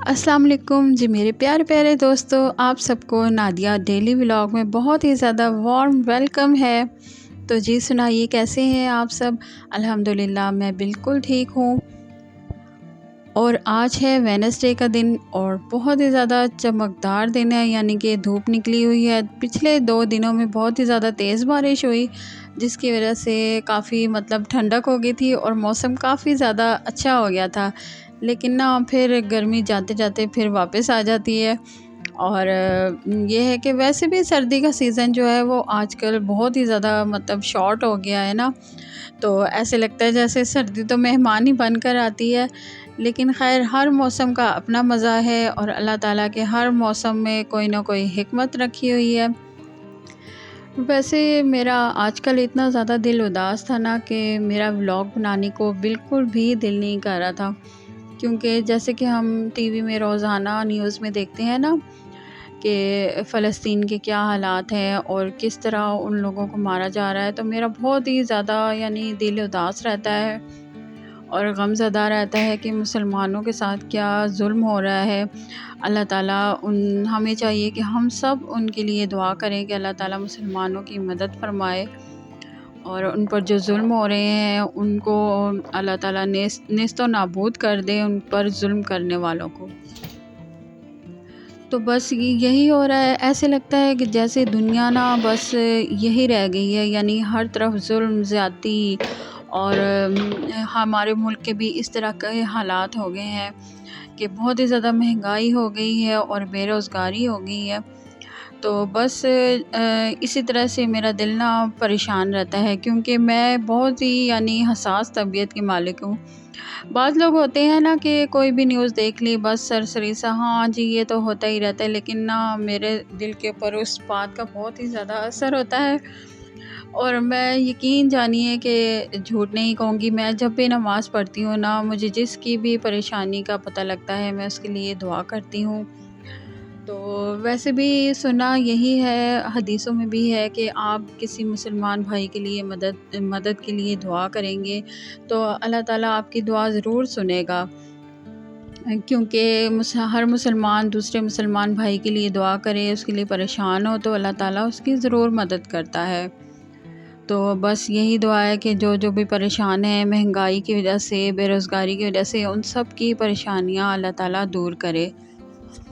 अस्सलाम वालेकुम जी मेरे प्यारे प्यारे दोस्तों, आप सबको नादिया डेली व्लॉग में बहुत ही ज़्यादा वार्म वेलकम है। तो जी सुनाइए कैसे हैं आप सब। अल्हम्दुलिल्लाह मैं बिल्कुल ठीक हूँ। और आज है वेडनेसडे का दिन और बहुत ही ज़्यादा चमकदार दिन है, यानी कि धूप निकली हुई है। पिछले 2 दिनों में बहुत ही ज़्यादा तेज़ बारिश हुई, जिसकी वजह से काफ़ी ठंडक हो गई थी और मौसम काफ़ी ज़्यादा अच्छा हो गया था। लेकिन ना फिर गर्मी जाते जाते फिर वापस आ जाती है। और ये है कि वैसे भी सर्दी का सीज़न जो है वो आजकल बहुत ही ज़्यादा शॉर्ट हो गया है ना। तो ऐसे लगता है जैसे सर्दी तो मेहमान ही बनकर आती है। लेकिन ख़ैर हर मौसम का अपना मज़ा है और अल्लाह ताला के हर मौसम में कोई ना कोई हिकमत रखी हुई है। वैसे मेरा आजकल इतना ज़्यादा दिल उदास था ना कि मेरा व्लॉग बनाने को बिल्कुल भी दिल नहीं कर रहा था। क्योंकि जैसे कि हम टीवी में रोज़ाना न्यूज़ में देखते हैं ना कि फ़लस्तीन के क्या हालात हैं और किस तरह उन लोगों को मारा जा रहा है, तो मेरा बहुत ही ज़्यादा दिल उदास रहता है और गमज़दा रहता है कि मुसलमानों के साथ क्या ज़ुल्म हो रहा है। अल्लाह ताला हमें चाहिए कि हम सब उनके लिए दुआ करें कि अल्लाह ताला मुसलमानों की मदद फ़रमाए और उन पर जो ज़ुल्म हो रहे हैं उनको अल्लाह ताला नेस्तो नाबूद कर दे, उन पर ज़ुल्म करने वालों को। तो बस यही हो रहा है। ऐसे लगता है कि जैसे दुनिया ना बस यही रह गई है, यानी हर तरफ जुल्म ज़्यादती। और हमारे मुल्क के भी इस तरह के हालात हो गए हैं कि बहुत ही ज़्यादा महंगाई हो गई है और बेरोज़गारी हो गई है। तो बस इसी तरह से मेरा दिल ना परेशान रहता है, क्योंकि मैं बहुत ही हसास तबीयत की मालिक हूँ। बाज़ लोग होते हैं ना कि कोई भी न्यूज़ देख ली बस सरसरी सा, हाँ जी ये तो होता ही रहता है, लेकिन ना मेरे दिल के ऊपर उस बात का बहुत ही ज़्यादा असर होता है। और मैं यकीन जानिए कि झूठ नहीं कहूँगी, मैं जब भी नमाज़ पढ़ती हूँ ना, मुझे जिसकी भी परेशानी का पता लगता है मैं उसके लिए दुआ करती हूँ। तो वैसे भी सुना यही है, हदीसों में भी है कि आप किसी मुसलमान भाई के लिए मदद मदद के लिए दुआ करेंगे तो अल्लाह ताला आपकी दुआ ज़रूर सुनेगा। क्योंकि हर मुसलमान दूसरे मुसलमान भाई के लिए दुआ करे, उसके लिए परेशान हो तो अल्लाह ताला उसकी ज़रूर मदद करता है। तो बस यही दुआ है कि जो भी परेशान हैं महंगाई की वजह से, बेरोज़गारी की वजह से, उन सब की परेशानियाँ अल्लाह ताला दूर करे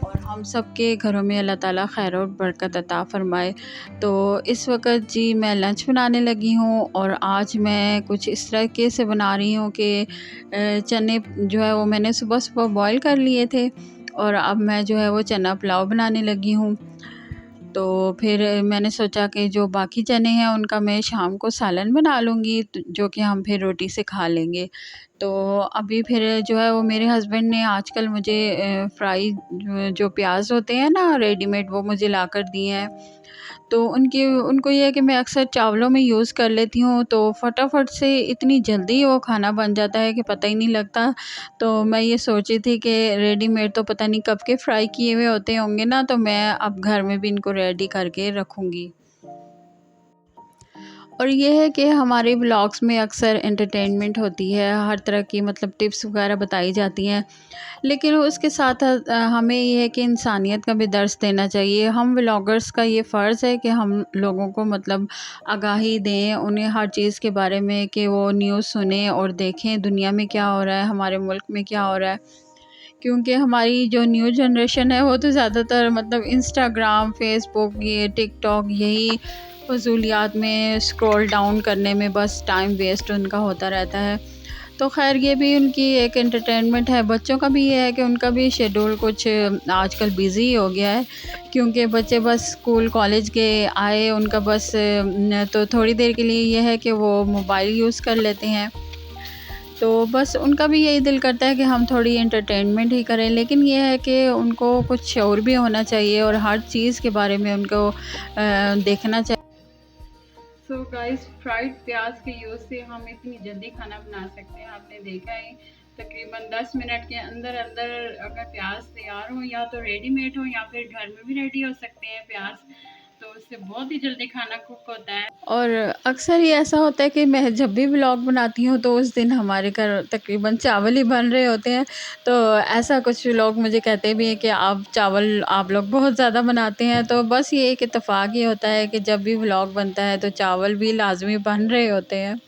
और हम सब के घरों में अल्लाह ताला खैर और बरकत अता फ़रमाए। तो इस वक़्त जी मैं लंच बनाने लगी हूँ और आज मैं कुछ इस तरीके से बना रही हूँ कि चने जो है वो मैंने सुबह-सुबह बॉयल कर लिए थे और अब मैं जो है वो चना पुलाव बनाने लगी हूँ। तो फिर मैंने सोचा कि जो बाकी चने हैं उनका मैं शाम को सालन बना लूँगी, जो कि हम फिर रोटी से खा लेंगे। तो अभी फिर जो है वो मेरे हस्बैंड ने आजकल मुझे फ्राई जो प्याज़ होते हैं ना रेडीमेड, वो मुझे लाकर दिए हैं। तो उनको ये है कि मैं अक्सर चावलों में यूज़ कर लेती हूँ, तो फटाफट से इतनी जल्दी वो खाना बन जाता है कि पता ही नहीं लगता। तो मैं ये सोच रही थी कि रेडीमेड तो पता नहीं कब के फ्राई किए हुए होते होंगे ना, तो मैं अब घर में भी इनको रेडी करके रखूँगी। और ये है कि हमारे ब्लॉग्स में अक्सर एंटरटेनमेंट होती है, हर तरह की टिप्स वगैरह बताई जाती हैं। लेकिन उसके साथ हमें ये है कि इंसानियत का भी दर्स देना चाहिए। हम व्लॉगर्स का ये फ़र्ज़ है कि हम लोगों को आगाही दें, उन्हें हर चीज़ के बारे में कि वो न्यूज़ सुनें और देखें दुनिया में क्या हो रहा है, हमारे मुल्क में क्या हो रहा है। क्योंकि हमारी जो न्यू जनरेशन है वो तो ज़्यादातर इंस्टाग्राम, फ़ेसबुक, ये टिकटॉक, यही फ़ज़ूलियात में स्क्रॉल डाउन करने में बस टाइम वेस्ट उनका होता रहता है। तो ख़ैर ये भी उनकी एक एंटरटेनमेंट है। बच्चों का भी ये है कि उनका भी शेड्यूल कुछ आजकल बिज़ी हो गया है, क्योंकि बच्चे बस स्कूल कॉलेज के आए, उनका बस तो थोड़ी देर के लिए ये है कि वो मोबाइल यूज़ कर लेते हैं। तो बस उनका भी यही दिल करता है कि हम थोड़ी एंटरटेनमेंट ही करें, लेकिन ये है कि उनको कुछ शऊर भी होना चाहिए और हर चीज़ के बारे में उनको देखना चाहिए। सो गाइस, फ्राइड प्याज के यूज़ से हम इतनी जल्दी खाना बना सकते हैं। आपने देखा है तकरीबन 10 मिनट के अंदर अंदर अगर प्याज तैयार हो, या तो रेडीमेड हो या फिर घर में भी रेडी हो सकते हैं प्याज। तो उससे बहुत ही जल्दी खाना कुक होता है। और अक्सर ये ऐसा होता है कि मैं जब भी व्लॉग बनाती हूँ तो उस दिन हमारे घर तकरीबन चावल ही बन रहे होते हैं। तो ऐसा कुछ लोग मुझे कहते भी हैं कि आप चावल आप लोग बहुत ज़्यादा बनाते हैं। तो बस ये एक इत्तेफ़ाक ही होता है कि जब भी व्लॉग बनता है तो चावल भी लाज़मी बन रहे होते हैं।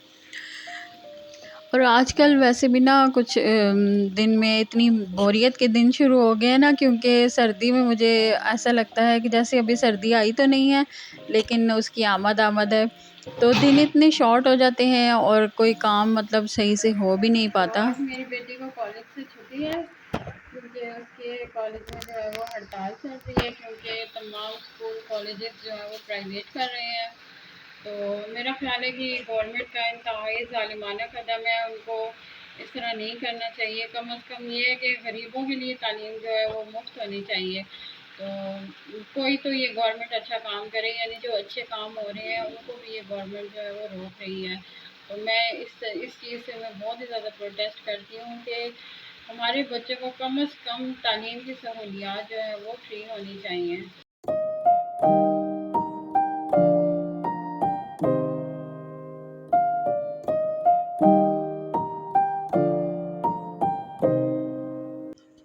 और आजकल वैसे भी ना कुछ दिन में इतनी बोरियत के दिन शुरू हो गए हैं ना, क्योंकि सर्दी में मुझे ऐसा लगता है कि जैसे अभी सर्दी आई तो नहीं है, लेकिन उसकी आमद है। तो दिन इतने शॉर्ट हो जाते हैं और कोई काम मतलब सही से हो भी नहीं तो पाता। आज मेरी बेटी को कॉलेज से छुट्टी है क्योंकि उसके कॉलेज में जो है वो हड़ताल चल रही है, क्योंकि तमाम स्कूल कॉलेजेस जो है वो प्राइवेट कर रहे हैं। तो मेरा ख्याल है कि गवर्नमेंट का इंतहाई ज़ालिमाना कदम है, उनको इस तरह नहीं करना चाहिए। कम अज़ कम ये है कि गरीबों के लिए तालीम जो है वो मुफ्त होनी चाहिए। तो कोई तो ये गवर्नमेंट अच्छा काम करे, यानी जो अच्छे काम हो रहे हैं उनको भी ये गवर्नमेंट जो है वो रोक रही है। तो मैं इस चीज़ से मैं बहुत ही ज़्यादा प्रोटेस्ट करती हूँ कि हमारे बच्चों को कम से कम तालीम की सहूलियात जो है वो फ्री होनी चाहिए।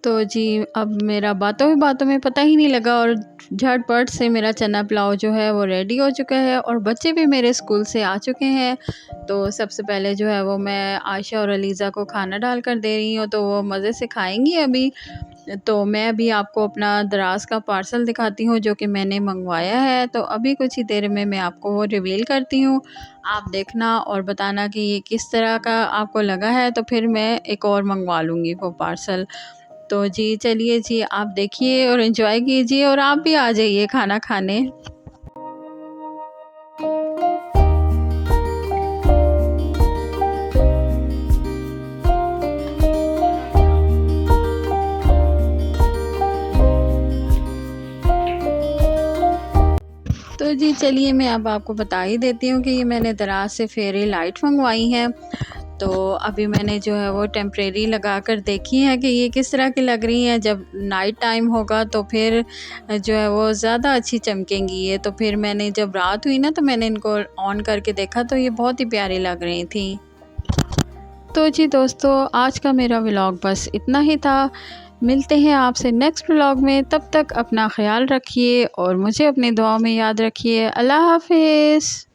तो जी, अब मेरा बातों में पता ही नहीं लगा और झटपट से मेरा चना पुलाव जो है वो रेडी हो चुका है और बच्चे भी मेरे स्कूल से आ चुके हैं। तो सबसे पहले जो है वो मैं आयशा और अलीज़ा को खाना डाल कर दे रही हूँ, तो वो मज़े से खाएँगी अभी। तो मैं अभी आपको अपना दराज़ का पार्सल दिखाती हूँ जो कि मैंने मँगवाया है। तो अभी कुछ ही देर में मैं आपको वो रिवील करती हूँ। आप देखना और बताना कि ये किस तरह का आपको लगा है, तो फिर मैं एक और मँगवा लूँगी वो पार्सल। तो जी, चलिए जी, आप देखिए और एंजॉय कीजिए और आप भी आ जाइए खाना खाने। तो जी, चलिए मैं अब आपको बता ही देती हूँ कि ये मैंने दराज़ से फेयरी लाइट मंगवाई हैं। तो अभी मैंने जो है वो टेम्परेरी लगा कर देखी है कि ये किस तरह की लग रही हैं। जब नाइट टाइम होगा तो फिर जो है वो ज़्यादा अच्छी चमकेंगी ये। तो फिर मैंने जब रात हुई ना तो मैंने इनको ऑन करके देखा तो ये बहुत ही प्यारी लग रही थी। तो जी दोस्तों, आज का मेरा व्लॉग बस इतना ही था। मिलते हैं आपसे नेक्स्ट व्लॉग में, तब तक अपना ख़्याल रखिए और मुझे अपनी दुआ में याद रखिए। अल्लाह हाफ़िज़।